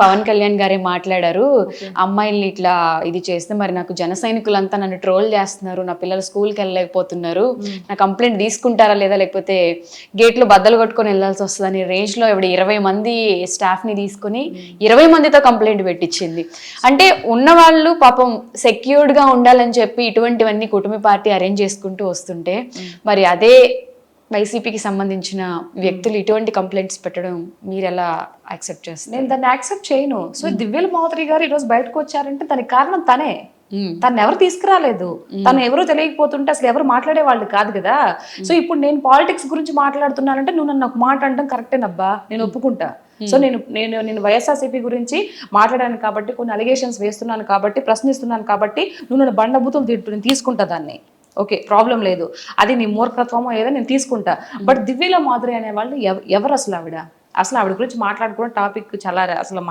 పవన్ కళ్యాణ్ గారే మాట్లాడారు. అమ్మాయిల్ని ఇట్లా ఇది చేస్తే మరి నాకు జన సైనికులంతా నన్ను ట్రోల్ చేస్తున్నారు, నా పిల్లలు స్కూల్కి వెళ్ళలేకపోతున్నారు, నా కంప్లైంట్ తీసుకుంటారా లేదా, లేకపోతే గేట్లు బద్దలు కొట్టుకొని వెళ్ళాల్సి వస్తుందని రేంజ్ లో 20 మంది స్టాఫ్ ని తీసుకుని 20 మందితో కంప్లైంట్ పెట్టించింది. అంటే ఉన్న వాళ్ళు పాపం సెక్యూర్డ్ గా ఉండాలని చెప్పి ఇటువంటివన్నీ కుటుంబ పార్టీ అరేంజ్ చేసుకుంటూ వస్తుంటే మరి అదే వైసీపీకి సంబంధించిన వ్యక్తులు ఇటువంటి కంప్లైంట్స్ పెట్టడం మీరు ఎలా యాక్సెప్ట్ చేస్తారు? నేను దాన్ని యాక్సెప్ట్ చేయను. సో దివ్యల మాధురి గారు ఈరోజు బయటకు వచ్చారంటే దానికి కారణం తనే. తను ఎవరు తీసుకురాలేదు, తను ఎవరో తెలియకపోతుంటే అసలు ఎవరు మాట్లాడే వాళ్ళు కాదు కదా. సో ఇప్పుడు నేను పాలిటిక్స్ గురించి మాట్లాడుతున్నానంటే నువ్వు నన్ను ఒక మాట అంటాం కరెక్టేనబ్బా, నేను ఒప్పుకుంటా. సో నేను వైఎస్ఆర్సీపీ గురించి మాట్లాడాను కాబట్టి, కొన్ని అలిగేషన్స్ వేస్తున్నాను కాబట్టి, ప్రశ్నిస్తున్నాను కాబట్టి నువ్వు నన్ను బండబూతులు తిట్టు, నేను తీసుకుంటా దాన్ని. ఓకే, ప్రాబ్లం లేదు, అది నీ మూర్ఖత్వమో ఏదో నేను తీసుకుంటా. బట్ దివ్యల మాధురి అనే వాళ్ళు ఎవరు అసలు ఆవిడ గురించి మాట్లాడుకోవడం టాపిక్ చాలా అసలు